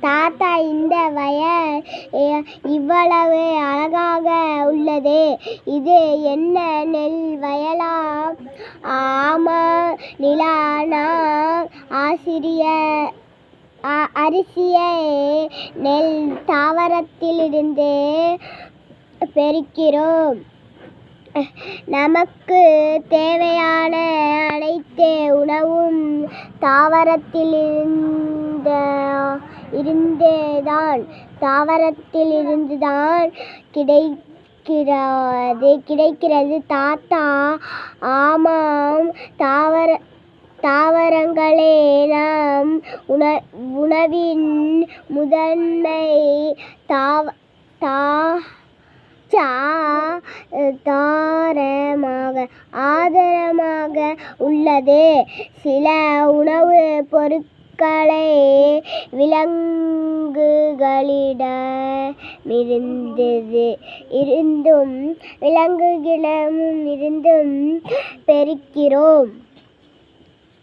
தாத்தா, இந்த வயல் இவ்வளவு அழகாக உள்ளதே, இது என்ன நெல் வயலா? ஆமா நிலா, நான் அரிசியை நெல் தாவரத்திலிருந்து பெறுகிறோம். நமக்கு தேவையான அனைத்து உணவும் தாவரத்திலிருந்துதான் கிடைக்கிறது தாத்தா. ஆமாம், தாவரங்களே நம் உணவின் முதன்மை ஆதாரமாக உள்ளது. சில உணவுப் பொருட்களை விலங்குகளிடமிருந்தும் பெறுகிறோம்.